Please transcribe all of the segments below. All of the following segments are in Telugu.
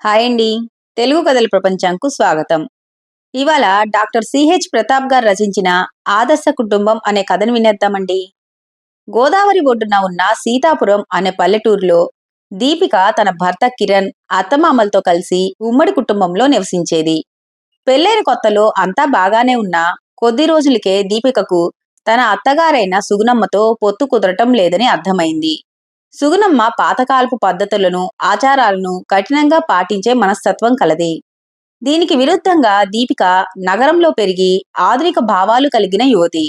హాయ్ అండి. తెలుగు కథల ప్రపంచంకు స్వాగతం. ఇవాళ డాక్టర్ సిహెచ్ ప్రతాప్ గారు రచించిన ఆదర్శ కుటుంబం అనే కథను వినేద్దామండి. గోదావరి ఒడ్డున ఉన్న సీతాపురం అనే పల్లెటూరులో దీపిక తన భర్త కిరణ్, అత్తమామలతో కలిసి ఉమ్మడి కుటుంబంలో నివసించేది. పెళ్ళైన కొత్తలో అంతా బాగానే ఉన్నా కొద్ది రోజులకే దీపికకు తన అత్తగారైన సుగుణమ్మతో పొత్తు కుదరటం లేదని అర్థమైంది. సుగుణమ్మ పాతకాలపు పద్ధతులను, ఆచారాలను కఠినంగా పాటించే మనస్తత్వం కలది. దీనికి విరుద్ధంగా దీపిక నగరంలో పెరిగి ఆధునిక భావాలు కలిగిన యువతి.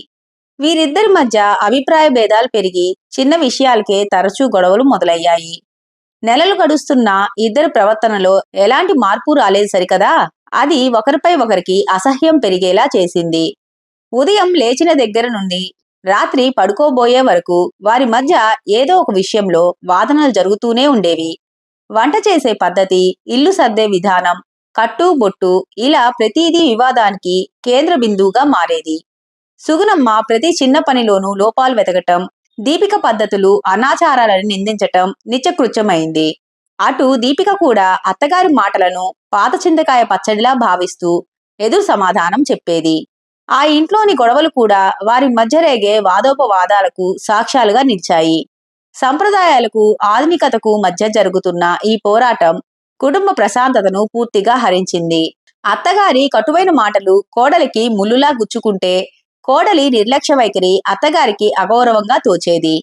వీరిద్దరి మధ్య అభిప్రాయ భేదాలు పెరిగి చిన్న విషయాలకే తరచూ గొడవలు మొదలయ్యాయి. నెలలు గడుస్తున్నా ఇద్దరి ప్రవర్తనలో ఎలాంటి మార్పు రాలేదు సరికదా, అది ఒకరిపై ఒకరికి అసహ్యం పెరిగేలా చేసింది. ఉదయం లేచిన దగ్గర నుండి రాత్రి పడుకోబోయే వరకు వారి మధ్య ఏదో ఒక విషయంలో వాదనలు జరుగుతూనే ఉండేవి. వంట చేసే పద్ధతి, ఇల్లు సర్దే విధానం, కట్టు బొట్టు, ఇలా ప్రతిదీ వివాదానికి కేంద్ర బిందువుగా మారేది. సుగుణమ్మ ప్రతి చిన్న పనిలోనూ లోపాలు వెతకటం, దీపిక పద్ధతులు అనాచారాలని నిందించటం నిత్యకృత్యమైంది. అటు దీపిక కూడా అత్తగారి మాటలను పాత చింతకాయ పచ్చడిలా భావిస్తూ ఎదురు సమాధానం చెప్పేది. ఆ ఇంట్లోని గొడవలు కూడా వారి మధ్య రేగే వాదోపవాదాలకు సాక్ష్యాలుగా నిలిచాయి. సంప్రదాయాలకు ఆధునికతకు మధ్య జరుగుతున్న ఈ పోరాటం కుటుంబ ప్రశాంతతను పూర్తిగా హరించింది. అత్తగారి కటువైన మాటలు కోడలికి ముల్లులా గుచ్చుకుంటే, కోడలి నిర్లక్ష్య వైఖరి అత్తగారికి అగౌరవంగా తోచేది.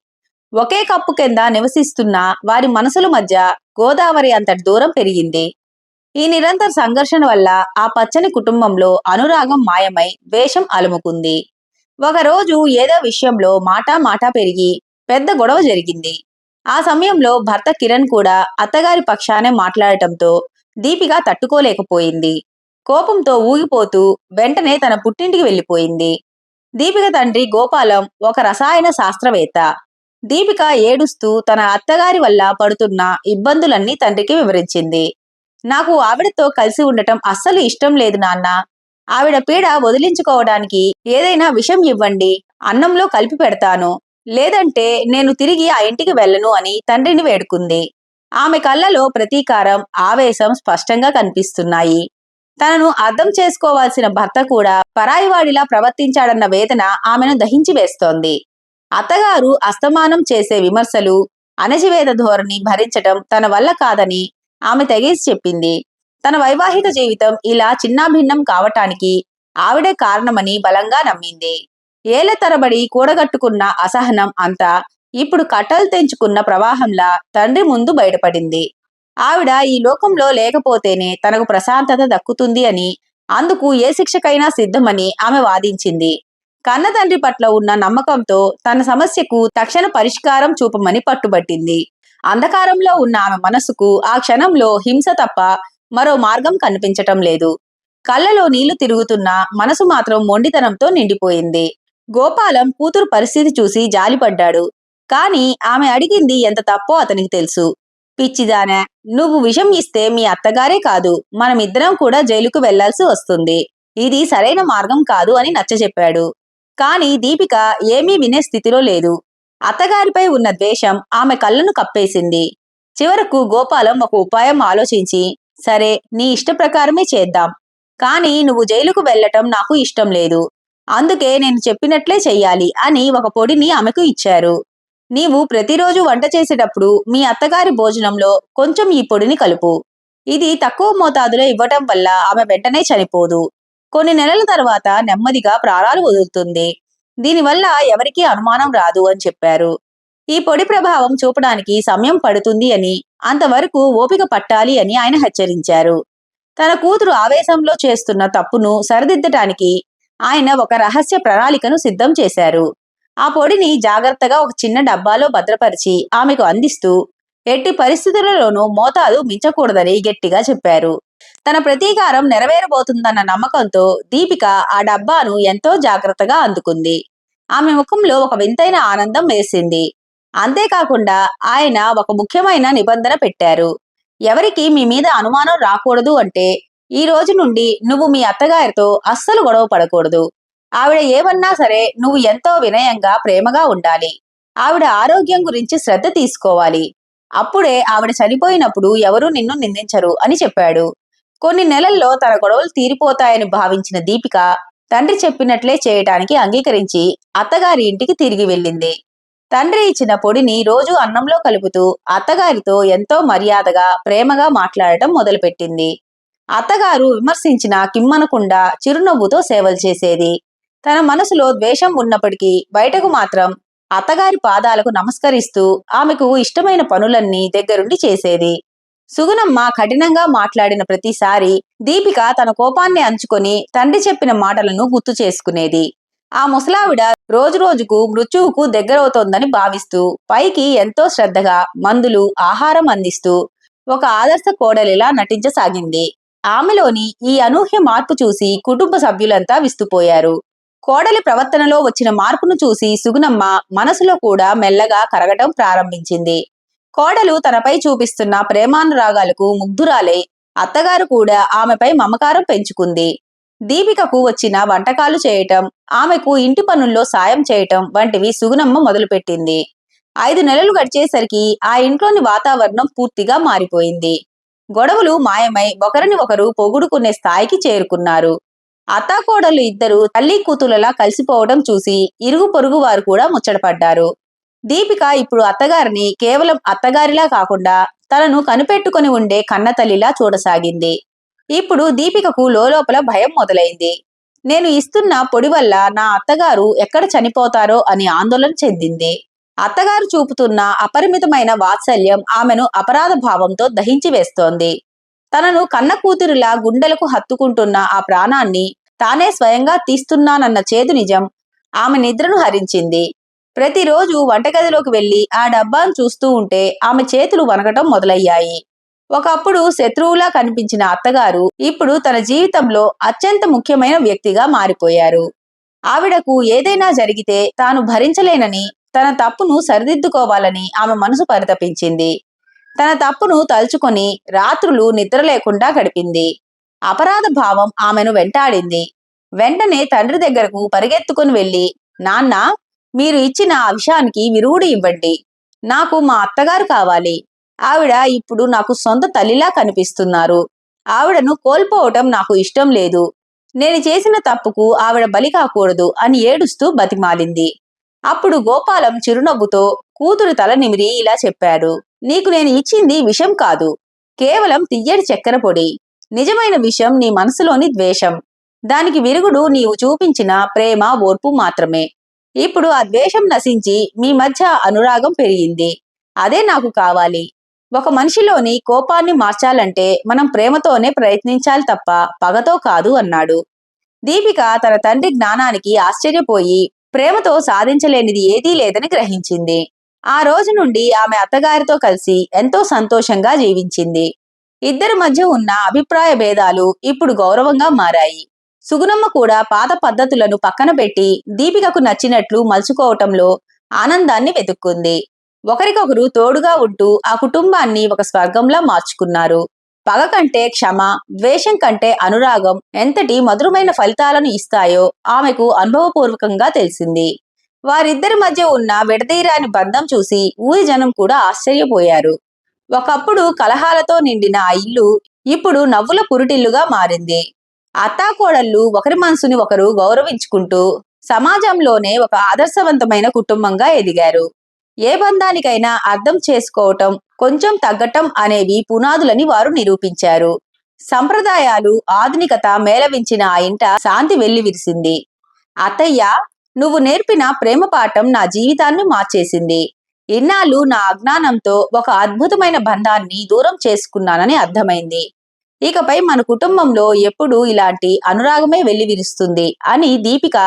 ఒకే కప్పు కింద నివసిస్తున్న వారి మనసుల మధ్య గోదావరి అంతటి దూరం పెరిగింది. ఈ నిరంతర సంఘర్షణ వల్ల ఆ పచ్చని కుటుంబంలో అనురాగం మాయమై ద్వేషం అలుముకుంది. ఒకరోజు ఏదో విషయంలో మాటా పెరిగి పెద్ద గొడవ జరిగింది. ఆ సమయంలో భర్త కిరణ్ కూడా అత్తగారి పక్షానే మాట్లాడటంతో దీపిక తట్టుకోలేకపోయింది. కోపంతో ఊగిపోతూ వెంటనే తన పుట్టింటికి వెళ్లిపోయింది. దీపిక తండ్రి గోపాలం ఒక రసాయన శాస్త్రవేత్త. దీపిక ఏడుస్తూ తన అత్తగారి వల్ల పడుతున్న ఇబ్బందులన్నీ తండ్రికి వివరించింది. నాకు ఆవిడతో కలిసి ఉండటం అస్సలు ఇష్టం లేదు నాన్న. ఆవిడ పీడ వదిలించుకోవడానికి ఏదైనా విషం ఇవ్వండి, అన్నంలో కలిపి పెడతాను. లేదంటే నేను తిరిగి ఆ ఇంటికి వెళ్ళను అని తండ్రిని వేడుకుంది. ఆమె కళ్ళలో ప్రతీకారం, ఆవేశం స్పష్టంగా కనిపిస్తున్నాయి. తనను అర్థం చేసుకోవాల్సిన భర్త కూడా పరాయివాడిలా ప్రవర్తించాడన్న వేదన ఆమెను దహించి వేస్తోంది. అత్తగారు అస్తమానం చేసే విమర్శలు, అణచివేత ధోరణి భరించటం తన వల్ల కాదని ఆమె తెగేసి చెప్పింది. తన వైవాహిక జీవితం ఇలా చిన్నాభిన్నం కావటానికి ఆవిడే కారణమని బలంగా నమ్మింది. ఏళ్ల తరబడి కూడగట్టుకున్న అసహనం అంతా ఇప్పుడు కట్టలు తెంచుకున్న ప్రవాహంలా తండ్రి ముందు బయటపడింది. ఆవిడ ఈ లోకంలో లేకపోతేనే తనకు ప్రశాంతత దక్కుతుంది అని, అందుకు ఏ శిక్షకైనా సిద్ధమని ఆమె వాదించింది. కన్న తండ్రి పట్ల ఉన్న నమ్మకంతో తన సమస్యకు తక్షణ పరిష్కారం చూపమని పట్టుబట్టింది. అంధకారంలో ఉన్న ఆమె మనసుకు ఆ క్షణంలో హింస తప్ప మరో మార్గం కనిపించటం లేదు. కళ్ళలో నీళ్లు తిరుగుతున్నా మనసు మాత్రం మొండితనంతో నిండిపోయింది. గోపాలం కూతురు పరిస్థితి చూసి జాలిపడ్డాడు. కాని ఆమె అడిగింది ఎంత తప్పో అతనికి తెలుసు. పిచ్చిదానే, నువ్వు విషం ఇస్తే మీ అత్తగారే కాదు, మనమిద్దరం కూడా జైలుకు వెళ్లాల్సి వస్తుంది. ఇది సరైన మార్గం కాదు అని నచ్చజెప్పాడు. కాని దీపిక ఏమీ వినే స్థితిలో లేదు. అత్తగారిపై ఉన్న ద్వేషం ఆమె కళ్ళను కప్పేసింది. చివరకు గోపాలం ఒక ఉపాయం ఆలోచించి, సరే నీ ఇష్ట ప్రకారమే చేద్దాం. కాని నువ్వు జైలుకు వెళ్లటం నాకు ఇష్టం లేదు. అందుకే నేను చెప్పినట్లే చెయ్యాలి అని ఒక పొడిని ఆమెకు ఇచ్చారు. నీవు ప్రతిరోజు వంట చేసేటప్పుడు మీ అత్తగారి భోజనంలో కొంచెం ఈ పొడిని కలుపు. ఇది తక్కువ మోతాదులో ఇవ్వటం వల్ల ఆమె వెంటనే చనిపోదు. కొన్ని నెలల తర్వాత నెమ్మదిగా ప్రాణాలు వదులుతుంది. దీనివల్ల ఎవరికీ అనుమానం రాదు అని చెప్పారు. ఈ పొడి ప్రభావం చూపడానికి సమయం పడుతుంది అని, అంతవరకు ఓపిక పట్టాలి అని ఆయన హెచ్చరించారు. తన కూతురు ఆవేశంలో చేస్తున్న తప్పును సరిదిద్దటానికి ఆయన ఒక రహస్య ప్రణాళికను సిద్ధం చేశారు. ఆ పొడిని జాగ్రత్తగా ఒక చిన్న డబ్బాలో భద్రపరిచి ఆమెకు అందిస్తూ ఎట్టి పరిస్థితులలోనూ మోతాదు మించకూడదని గట్టిగా చెప్పారు. తన ప్రతీకారం నెరవేరబోతుందన్న నమ్మకంతో దీపిక ఆ డబ్బాను ఎంతో జాగ్రత్తగా అందుకుంది. ఆమె ముఖంలో ఒక వింతైన ఆనందం వేసింది. అంతేకాకుండా ఆయన ఒక ముఖ్యమైన నిబంధన పెట్టారు. ఎవరికి మీ మీద అనుమానం రాకూడదు అంటే, ఈ రోజు నుండి నువ్వు మీ అత్తగారితో అస్సలు గొడవ పడకూడదు. ఆవిడ ఏమన్నా సరే నువ్వు ఎంతో వినయంగా, ప్రేమగా ఉండాలి. ఆవిడ ఆరోగ్యం గురించి శ్రద్ధ తీసుకోవాలి. అప్పుడే ఆవిడ చనిపోయినప్పుడు ఎవరూ నిన్ను నిందించరు అని చెప్పాడు. కొన్ని నెలల్లో తన గొడవలు తీరిపోతాయని భావించిన దీపిక తండ్రి చెప్పినట్లే చేయటానికి అంగీకరించి అత్తగారి ఇంటికి తిరిగి వెళ్ళింది. తండ్రి ఇచ్చిన పొడిని రోజూ అన్నంలో కలుపుతూ అత్తగారితో ఎంతో మర్యాదగా ప్రేమగా మాట్లాడటం మొదలుపెట్టింది. అత్తగారు విమర్శించినా కిమ్మనకుండా చిరునవ్వుతో సేవలు చేసేది. తన మనసులో ద్వేషం ఉన్నప్పటికీ బయటకు మాత్రం అత్తగారి పాదాలకు నమస్కరిస్తూ ఆమెకు ఇష్టమైన పనులన్నీ దగ్గరుండి చేసేది. సుగుణమ్మ కఠినంగా మాట్లాడిన ప్రతిసారి దీపిక తన కోపాన్ని అంచుకొని తండ్రి చెప్పిన మాటలను గుర్తు చేసుకునేది. ఆ ముసలావిడ రోజురోజుకు మృత్యువుకు దగ్గరవుతోందని భావిస్తూ పైకి ఎంతో శ్రద్ధగా మందులు, ఆహారం అందిస్తూ ఒక ఆదర్శ కోడలిలా నటించసాగింది. ఆమెలోని ఈ అనూహ్య మార్పు చూసి కుటుంబ సభ్యులంతా విస్తుపోయారు. కోడలి ప్రవర్తనలో వచ్చిన మార్పును చూసి సుగుణమ్మ మనసులో కూడా మెల్లగా కరగటం ప్రారంభించింది. కోడలు తనపై చూపిస్తున్న ప్రేమానురాగాలకు ముగ్ధురాలై అత్తగారు కూడా ఆమెపై మమకారం పెంచుకుంది. దీపికకు వచ్చిన వంటకాలు చేయటం, ఆమెకు ఇంటి పనుల్లో సాయం చేయటం వంటివి సుగుణమ్మ మొదలుపెట్టింది. 5 నెలలు గడిచేసరికి ఆ ఇంట్లోని వాతావరణం పూర్తిగా మారిపోయింది. గొడవలు మాయమై ఒకరిని ఒకరు పొగుడుకునే స్థాయికి చేరుకున్నారు. అత్తాకోడళ్లు ఇద్దరు తల్లి కూతులలా కలిసిపోవడం చూసి ఇరుగు పొరుగు వారు కూడా ముచ్చటపడ్డారు. దీపిక ఇప్పుడు అత్తగారిని కేవలం అత్తగారిలా కాకుండా తనను కనిపెట్టుకుని ఉండే కన్నతల్లిలా చూడసాగింది. ఇప్పుడు దీపికకు లోలోపల భయం మొదలైంది. నేను ఇస్తున్న పొడి వల్ల నా అత్తగారు ఎక్కడ చనిపోతారో అని ఆందోళన చెందింది. అత్తగారు చూపుతున్న అపరిమితమైన వాత్సల్యం ఆమెను అపరాధ భావంతో దహించి వేస్తోంది. తనను కన్న కూతురిలా గుండెలకు హత్తుకుంటున్న ఆ ప్రాణాన్ని తానే స్వయంగా తీస్తున్నానన్న చేదు నిజం ఆమె నిద్రను హరించింది. ప్రతిరోజు వంటగదిలోకి వెళ్లి ఆ డబ్బాను చూస్తూ ఉంటే ఆమె చేతులు వణకటం మొదలయ్యాయి. ఒకప్పుడు శత్రువులా కనిపించిన అత్తగారు ఇప్పుడు తన జీవితంలో అత్యంత ముఖ్యమైన వ్యక్తిగా మారిపోయారు. ఆవిడకు ఏదైనా జరిగితే తాను భరించలేనని, తన తప్పును సరిదిద్దుకోవాలని ఆమె మనసు పరితపించింది. తన తప్పును తలుచుకొని రాత్రులు నిద్ర లేకుండా గడిపింది. అపరాధ భావం ఆమెను వెంటాడింది. వెంటనే తండ్రి దగ్గరకు పరిగెత్తుకుని వెళ్లి, నాన్న, మీరు ఇచ్చిన ఆ విషయానికి విరుగుడు ఇవ్వండి. నాకు మా అత్తగారు కావాలి. ఆవిడ ఇప్పుడు నాకు సొంత తల్లిలా కనిపిస్తున్నారు. ఆవిడను కోల్పోవటం నాకు ఇష్టం లేదు. నేను చేసిన తప్పుకు ఆవిడ బలి కాకూడదు అని ఏడుస్తూ బతిమాలింది. అప్పుడు గోపాలం చిరునవ్వుతో కూతురు తల నిమిరి ఇలా చెప్పాడు. నీకు నేను ఇచ్చింది విషం కాదు, కేవలం తియ్యటి చక్కెర పొడి. నిజమైన విషం నీ మనసులోని ద్వేషం. దానికి విరుగుడు నీవు చూపించిన ప్రేమ, ఓర్పు మాత్రమే. ఇప్పుడు ఆ ద్వేషం నశించి మీ మధ్య అనురాగం పెరిగింది. అదే నాకు కావాలి. ఒక మనిషిలోని కోపాన్ని మార్చాలంటే మనం ప్రేమతోనే ప్రయత్నించాలి తప్ప పగతో కాదు అన్నాడు. దీపిక తన తండ్రి జ్ఞానానికి ఆశ్చర్యపోయి ప్రేమతో సాధించలేనిది ఏదీ లేదని గ్రహించింది. ఆ రోజు నుండి ఆమె అత్తగారితో కలిసి ఎంతో సంతోషంగా జీవించింది. ఇద్దరి మధ్య ఉన్న అభిప్రాయ భేదాలు ఇప్పుడు గౌరవంగా మారాయి. సుగుణమ్మ కూడా పాత పద్ధతులను పక్కన పెట్టి దీపికకు నచ్చినట్లు మలుచుకోవటంలో ఆనందాన్ని వెతుక్కుంది. ఒకరికొకరు తోడుగా ఉంటూ ఆ కుటుంబాన్ని ఒక స్వర్గంలా మార్చుకున్నారు. పగ కంటే క్షమ, ద్వేషం కంటే అనురాగం ఎంతటి మధురమైన ఫలితాలను ఇస్తాయో ఆమెకు అనుభవపూర్వకంగా తెలిసింది. వారిద్దరి మధ్య ఉన్న విడదీరాని బంధం చూసి ఊరి జనం కూడా ఆశ్చర్యపోయారు. ఒకప్పుడు కలహాలతో నిండిన ఆ ఇల్లు ఇప్పుడు నవ్వుల పురిటిల్లుగా మారింది. అత్తాకోడళ్ళు ఒకరి మనసుని ఒకరు గౌరవించుకుంటూ సమాజంలోనే ఒక ఆదర్శవంతమైన కుటుంబంగా ఎదిగారు. ఏ బంధానికైనా అర్థం చేసుకోవటం, కొంచెం తగ్గటం అనేవి పునాదులని వారు నిరూపించారు. సంప్రదాయాలు, ఆధునికత మేళవించిన ఆ ఇంట శాంతి వెల్లివిరిసింది. అత్తయ్య, నువ్వు నేర్పిన ప్రేమ పాఠం నా జీవితాన్ని మార్చేసింది. ఇన్నాళ్ళు నా అజ్ఞానంతో ఒక అద్భుతమైన బంధాన్ని దూరం చేసుకున్నానని అర్థమైంది. ఇకపై మన కుటుంబంలో ఎప్పుడూ ఇలాంటి అనురాగమే వెల్లివిరుస్తుంది అని దీపిక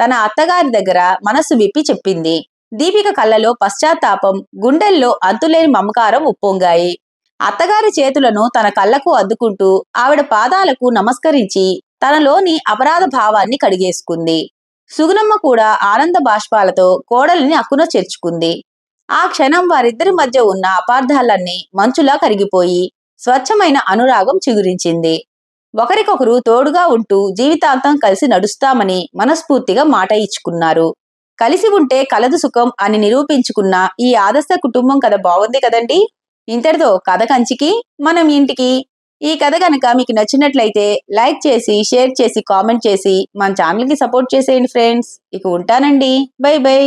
తన అత్తగారి దగ్గర మనసు విప్పి చెప్పింది. దీపిక కళ్ళలో పశ్చాత్తాపం, గుండెల్లో అంతులేని మమకారం ఉప్పొంగాయి. అత్తగారి చేతులను తన కళ్ళకు అద్దుకుంటూ ఆవిడ పాదాలకు నమస్కరించి తనలోని అపరాధ భావాన్ని కడిగేసుకుంది. సుగుణమ్మ కూడా ఆనంద బాష్పాలతో కోడలిని అక్కున చేర్చుకుంది. ఆ క్షణం వారిద్దరి మధ్య ఉన్న అపార్థాలన్నీ మంచులా కరిగిపోయి స్వచ్ఛమైన అనురాగం చిగురించింది. ఒకరికొకరు తోడుగా ఉంటూ జీవితాంతం కలిసి నడుస్తామని మనస్ఫూర్తిగా మాట ఇచ్చుకున్నారు. కలిసి ఉంటే కలదు సుఖం అని నిరూపించుకున్న ఈ ఆదర్శ కుటుంబం కథ బాగుంది కదండి. ఇంతటితో కథ కంచికి మనం ఇంటికి. ఈ కథ కనుక మీకు నచ్చినట్లయితే లైక్ చేసి, షేర్ చేసి, కామెంట్ చేసి మన ఛానల్కి సపోర్ట్ చేసేయండి ఫ్రెండ్స్. ఇక ఉంటానండి. By by.